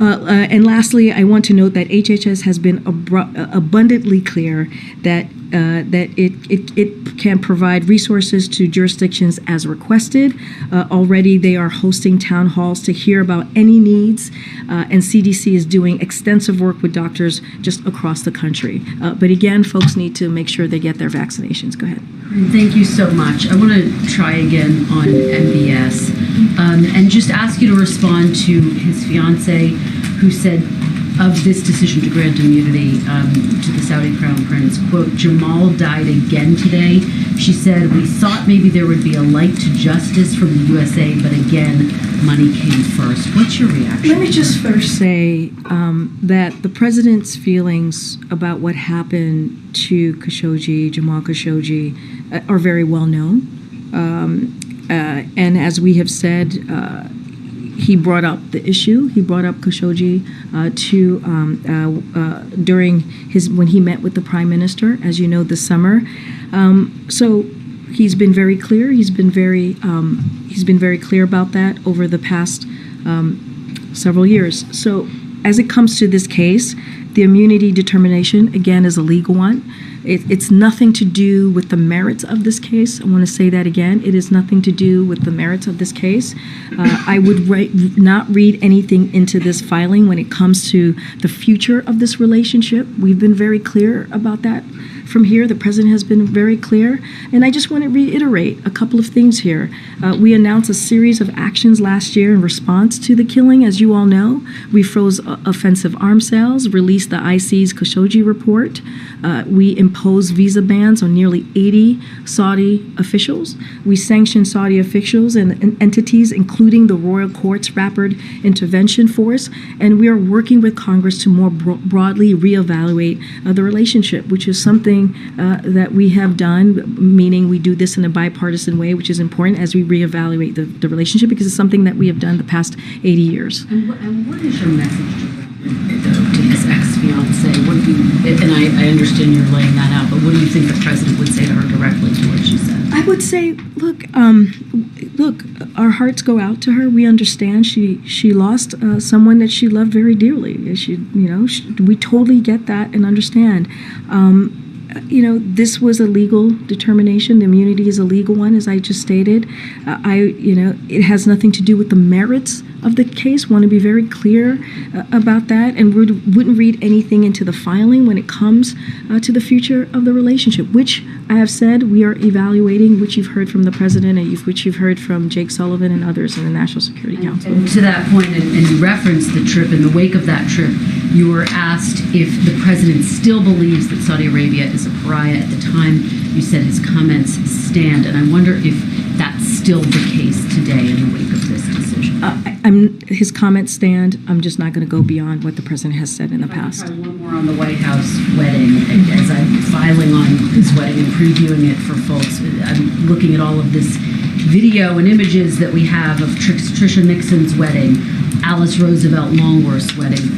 And lastly, I want to note that HHS has been abundantly clear that it can provide resources to jurisdictions as requested. Already they are hosting town halls to hear about any needs, and CDC is doing extensive work with doctors just across the country. But again, folks need to make sure they get their vaccinations. Go ahead. Thank you so much. I want to try again on MBS and just ask you to respond to his fiance, who said of this decision to grant immunity to the Saudi Crown Prince, quote, Jamal died again today. She said, we thought maybe there would be a light to justice from the USA, but again, money came first. What's your reaction? Let me just first say that the president's feelings about what happened to Jamal Khashoggi, are very well known. And as we have said, he brought up the issue. He brought up Khashoggi during when he met with the Prime Minister, as you know, this summer. So he's been very clear. He's been very clear about that over the past several years. So as it comes to this case, the immunity determination, again, is a legal one. It's nothing to do with the merits of this case. I want to say that again. It is nothing to do with the merits of this case. I would not read anything into this filing when it comes to the future of this relationship. We've been very clear about that from here. The president has been very clear. And I just want to reiterate a couple of things here. We announced a series of actions last year in response to the killing. As you all know, we froze offensive arms sales, released the IC's Khashoggi report. We imposed visa bans on nearly 80 Saudi officials. We sanctioned Saudi officials and entities, including the Royal Court's Rapid Intervention Force. And we are working with Congress to more broadly reevaluate the relationship, which is something that we have done, meaning we do this in a bipartisan way, which is important as we reevaluate the relationship, because it's something that we have done the past 80 years. And what is your message to to his ex-fiancée. What do you, and I understand you're laying that out, but what do you think the president would say to her directly to what she said? I would say, look, our hearts go out to her. We understand she lost someone that she loved very dearly. We totally get that and understand. This was a legal determination. The immunity is a legal one, as I just stated. It has nothing to do with the merits of the case. Want to be very clear about that, and wouldn't read anything into the filing when it comes to the future of the relationship, which I have said we are evaluating, which you've heard from the president and which you've heard from Jake Sullivan and others in the National Security Council. And to that point, and you referenced the trip, in the wake of that trip, you were asked if the president still believes that Saudi Arabia is a pariah. At the time, you said his comments stand, and I wonder if that's still the case today in the wake of this decision. His comments stand. I'm just not going to go beyond what the president has said in the past. One more on the White House wedding. As I'm filing on his wedding and previewing it for folks, I'm looking at all of this video and images that we have of Tricia Nixon's wedding, Alice Roosevelt Longworth's wedding,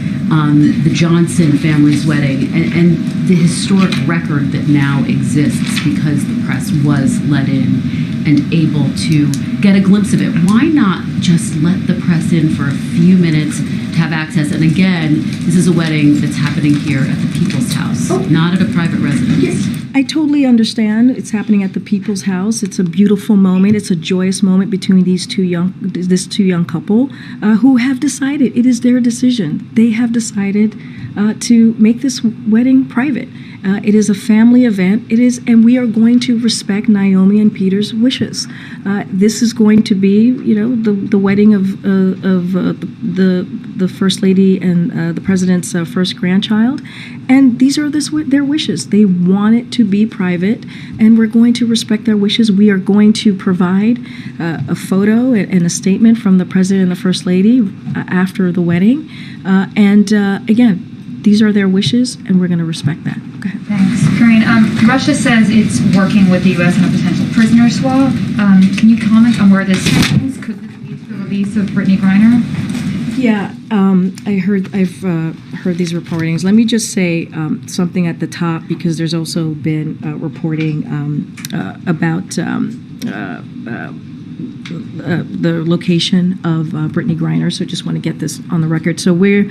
the Johnson family's wedding, and the historic record that now exists because the press was let in and able to get a glimpse of it. Why not just let the press in for a few minutes to have access? And again, this is a wedding that's happening here at the People's House, not at a private residence. Yes. I totally understand. It's happening at the People's House. It's a beautiful moment. It's a joyous moment between this two young couple who have decided, it is their decision. They have decided to make this wedding private. It is a family event. It is, and we are going to respect Naomi and Peter's wishes. This is going to be, the wedding of the First Lady and the President's first grandchild, and these are their wishes. They want it to be private, and we're going to respect their wishes. We are going to provide a photo and a statement from the President and the First Lady after the wedding, and again, these are their wishes, and we're going to respect that. Go ahead. Thanks. Corinne, Russia says it's working with the U.S. on a potential prisoner swap. Can you comment on where this stands? Could this lead to the release of Brittany Griner? Yeah, I've heard these reportings. Let me just say something at the top, because there's also been reporting about the location of Brittany Griner, so just want to get this on the record. So we're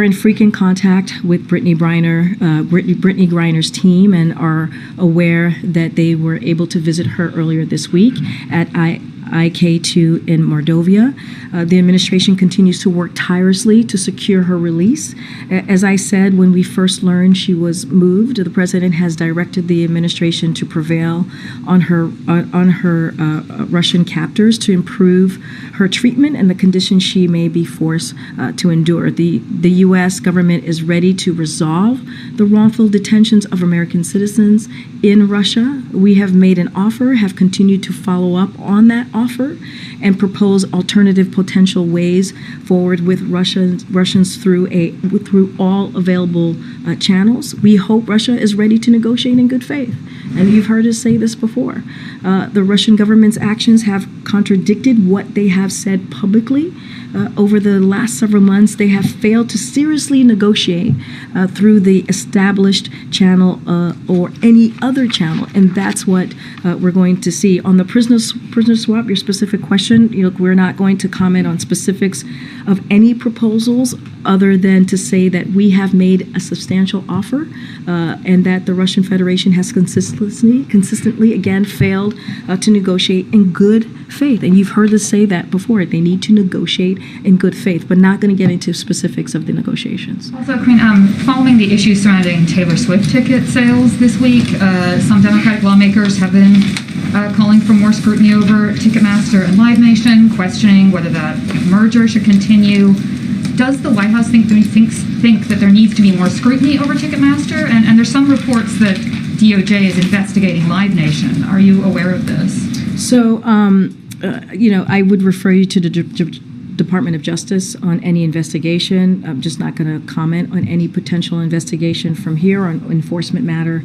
in frequent contact with Brittany Griner's team, and are aware that they were able to visit her earlier this week at IK2 in Mordovia. The administration continues to work tirelessly to secure her release. As I said, when we first learned she was moved, the president has directed the administration to prevail on her Russian captors to improve her treatment and the conditions she may be forced to endure. The U.S. government is ready to resolve the wrongful detentions of American citizens in Russia. We have made an offer, have continued to follow up on that offer, and propose alternative potential ways forward with Russians through all available channels. We hope Russia is ready to negotiate in good faith. And you've heard us say this before. The Russian government's actions have contradicted what they have said publicly. Over the last several months, they have failed to seriously negotiate through the established channel or any other channel, and that's what we're going to see. On the prisoner swap, your specific question, we're not going to comment on specifics of any proposals other than to say that we have made a substantial offer and that the Russian Federation has consistently again failed to negotiate in good faith. And you've heard us say that before. They need to negotiate in good faith, but not going to get into specifics of the negotiations. Also, Corinne, following the issues surrounding Taylor Swift ticket sales this week, some Democratic lawmakers have been calling for more scrutiny over Ticketmaster and Live Nation, questioning whether that merger should continue. Does the White House think that there needs to be more scrutiny over Ticketmaster? And there's some reports that DOJ is investigating Live Nation. Are you aware of this? So, I would refer you to the Department of Justice on any investigation. I'm just not going to comment on any potential investigation from here on enforcement matter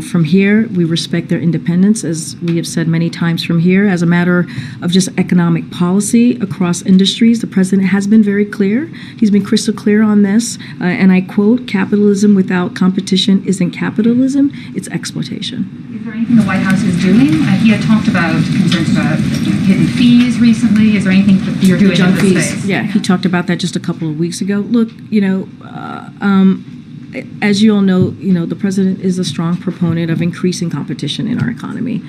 from here. We respect their independence, as we have said many times from here. As a matter of just economic policy across industries, the president has been very clear. He's been crystal clear on this, and I quote, "Capitalism without competition isn't capitalism, it's exploitation." Is there anything the White House is doing? He had talked about concerns about hidden fees recently. Is there anything that you're doing in this space? Yeah, he talked about that just a couple of weeks ago. Look, as you all know, the president is a strong proponent of increasing competition in our economy.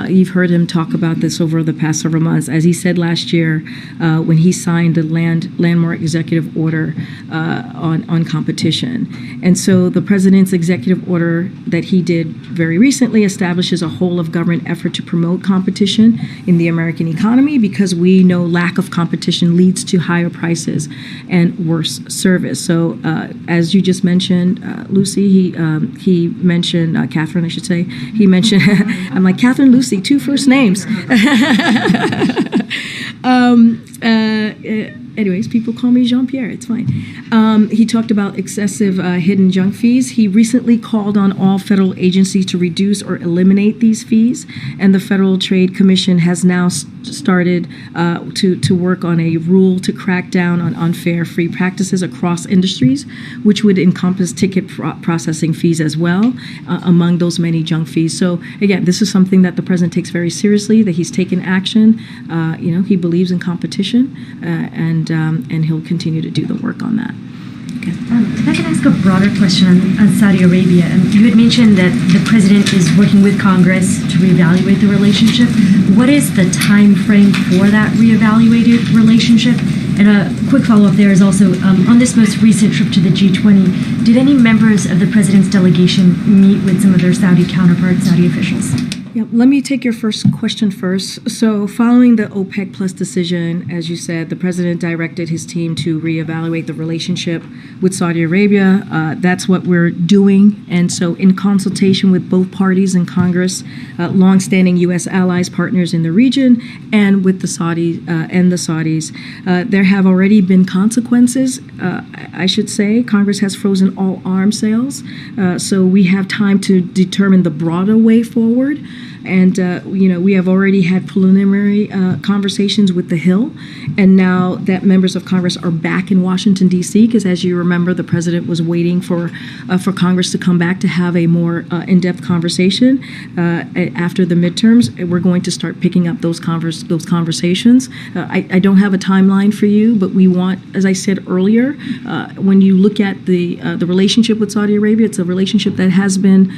You've heard him talk about this over the past several months. As he said last year when he signed the landmark executive order on competition. And so the president's executive order that he did very recently establishes a whole of government effort to promote competition in the American economy, because we know lack of competition leads to higher prices and worse service. So as you just mentioned, Lucy, he mentioned, Catherine, I should say, he mentioned, I'm like, Catherine, Lucy, two first names. Anyways, people call me Jean-Pierre, it's fine. He talked about excessive hidden junk fees. He recently called on all federal agencies to reduce or eliminate these fees, and the Federal Trade Commission has now started to work on a rule to crack down on unfair free practices across industries, which would encompass ticket processing fees as well, among those many junk fees. So again, this is something that the president takes very seriously, that he's taken action. He believes in competition, and he'll continue to do the work on that. Okay. If I could ask a broader question on Saudi Arabia. You had mentioned that the president is working with Congress to reevaluate the relationship. What is the time frame for that reevaluated relationship? And a quick follow-up there is also, on this most recent trip to the G20, did any members of the president's delegation meet with some of their Saudi counterparts, Saudi officials? Yeah, let me take your first question first. So following the OPEC Plus decision, as you said, the president directed his team to reevaluate the relationship with Saudi Arabia. That's what we're doing. And so in consultation with both parties in Congress, longstanding U.S. allies, partners in the region, and with the Saudis, there have already been consequences. I should say Congress has frozen all arms sales. So we have time to determine the broader way forward. And, we have already had preliminary conversations with the Hill. And now that members of Congress are back in Washington, D.C., because as you remember, the president was waiting for Congress to come back to have a more in-depth conversation after the midterms. We're going to start picking up those conversations. I don't have a timeline for you, but we want, as I said earlier, when you look at the relationship with Saudi Arabia, it's a relationship that has been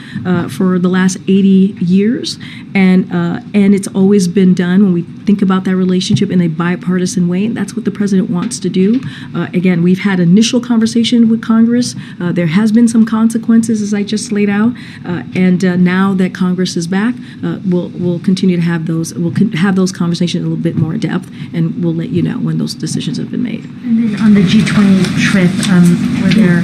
for the last 80 years. And it's always been done when we think about that relationship in a bipartisan way, and that's what the president wants to do. Again, we've had initial conversation with Congress. There has been some consequences, as I just laid out, and now that Congress is back, we'll continue to have those. We'll have those conversations a little bit more in depth, and we'll let you know when those decisions have been made. And then on the G20 trip, were there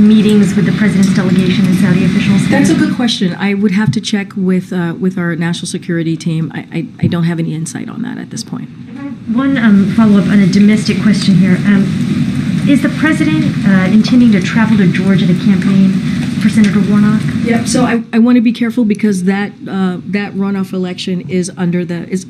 meetings with the president's delegation and Saudi officials? That's a good question. I would have to check with our national security team. I don't have any insight on that at this point. One follow-up on a domestic question here. Is the president intending to travel to Georgia to campaign for Senator Warnock? Yeah. So I want to be careful because that runoff election is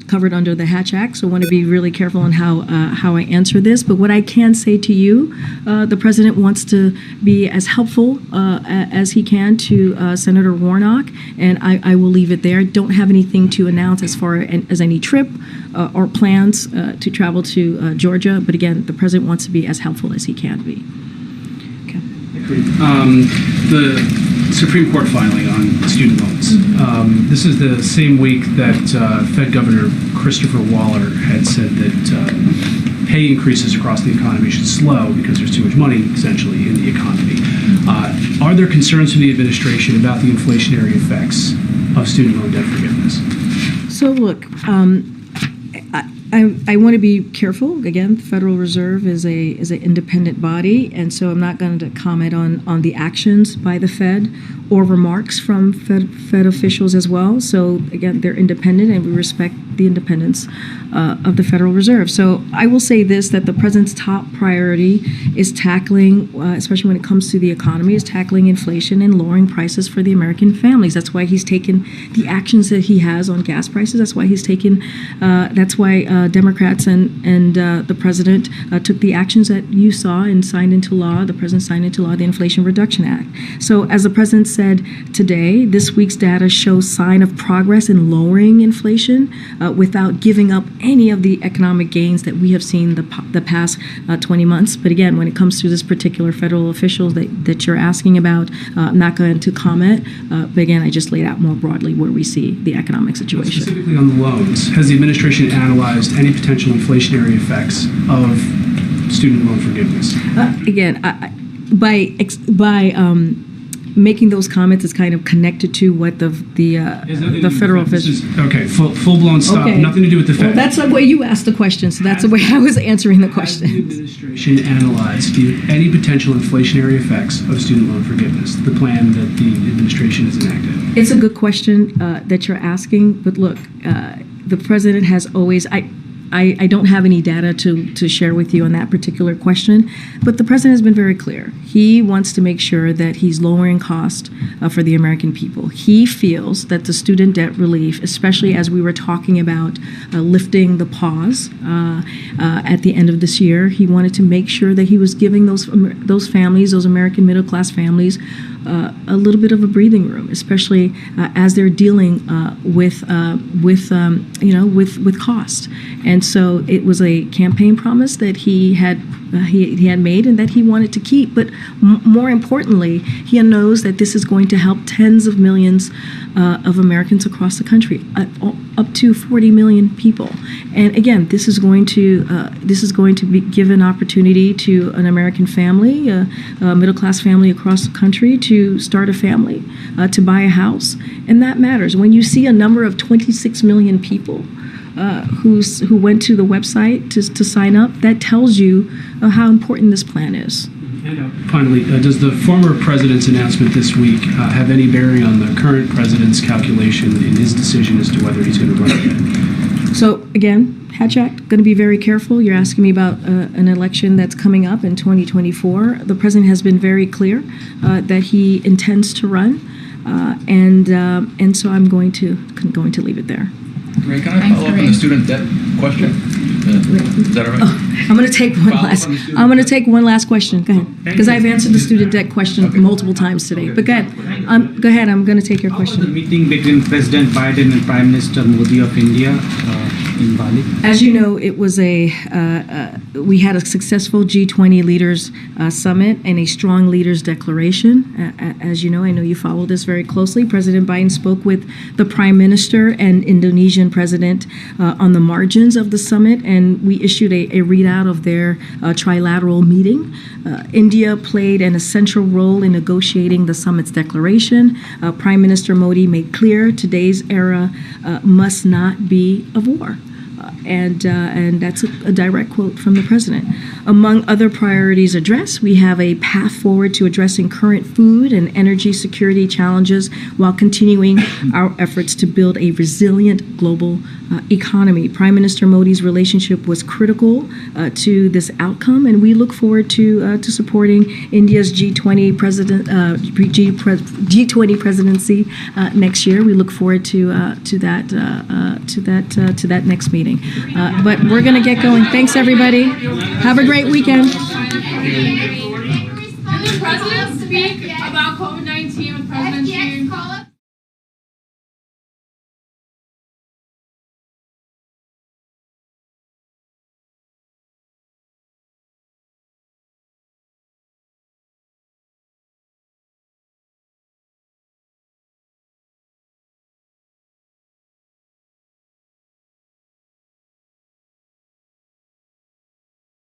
covered under the Hatch Act. So I want to be really careful on how I answer this. But what I can say to you, the president wants to be as helpful as he can to Senator Warnock, and I will leave it there. Don't have anything to announce as far as any trip or plans to travel to Georgia. But again, the president wants to be as helpful as he can be. The Supreme Court filing on student loans. This is the same week that Fed Governor Christopher Waller had said that pay increases across the economy should slow because there's too much money, essentially, in the economy. Are there concerns from the administration about the inflationary effects of student loan debt forgiveness? So look, I want to be careful. Again, the Federal Reserve is an independent body, and so I'm not going to comment on the actions by the Fed or remarks from Fed officials as well. So again, they're independent, and we respect the independence of the Federal Reserve. So I will say this, that the president's top priority is tackling, especially when it comes to the economy, is tackling inflation and lowering prices for the American families. That's why he's taken the actions that he has on gas prices. That's why he's taken, that's why Democrats and the president took the actions that you saw and signed into law. The president signed into law the Inflation Reduction Act. So as the president said today, this week's data shows sign of progress in lowering inflation without giving up any of the economic gains that we have seen the past 20 months. But again, when it comes to this particular federal official that you're asking about, I'm not going to comment. But again, I just laid out more broadly where we see the economic situation. Specifically on the loans, has the administration analyzed any potential inflationary effects of student loan forgiveness? Again, by making those comments is kind of connected to what the federal officials. Okay, full-blown stop. Okay. Nothing to do with the Fed. Well, that's the way you asked the question, so that's the way I was answering the question. Has the administration analyzed any potential inflationary effects of student loan forgiveness, the plan that the administration has enacted? It's a good question that you're asking, but look, the president has always. I don't have any data to share with you on that particular question, but the president has been very clear. He wants to make sure that he's lowering cost for the American people. He feels that the student debt relief, especially as we were talking about lifting the pause at the end of this year, he wanted to make sure that he was giving those families, those American middle-class families, a little bit of a breathing room, especially as they're dealing with cost. And so it was a campaign promise that he had made and that he wanted to keep. But more importantly, he knows that this is going to help tens of millions of Americans across the country, up to 40 million people. And again, this is going to give an opportunity to an American family, a middle-class family across the country, to start a family, to buy a house, and that matters. When you see a number of 26 million people who went to the website to sign up, that tells you how important this plan is. And finally, does the former president's announcement this week have any bearing on the current president's calculation in his decision as to whether he's going to run again? So again, Hatchak, going to be very careful. You're asking me about an election that's coming up in 2024. The president has been very clear that he intends to run, and so I'm going to leave it there. Ray, can I follow up on the student debt question? Is that all right? I'm going to take one last question. Go ahead, because I've answered the student debt question multiple times today. But go ahead. Go ahead. I'm going to take your question. The meeting between President Biden and Prime Minister Modi of India in Bali. As you know, it was we had a successful G20 leaders summit and a strong leaders declaration. As you know, I know you follow this very closely. President Biden spoke with the Prime Minister and Indonesian President on the margins of the summit, and we issued a readout of their trilateral meeting. India played an essential role in negotiating the summit's declaration. Prime Minister Modi made clear today's era must not be of war. And that's a direct quote from the president. Among other priorities addressed, we have a path forward to addressing current food and energy security challenges while continuing our efforts to build a resilient global economy. Prime Minister Modi's relationship was critical to this outcome, and we look forward to supporting India's G20 presidency next year. We look forward to that next meeting. But we're going to get going. Thanks, everybody. Have a great weekend. Did the president speak about COVID-19 with President Xi?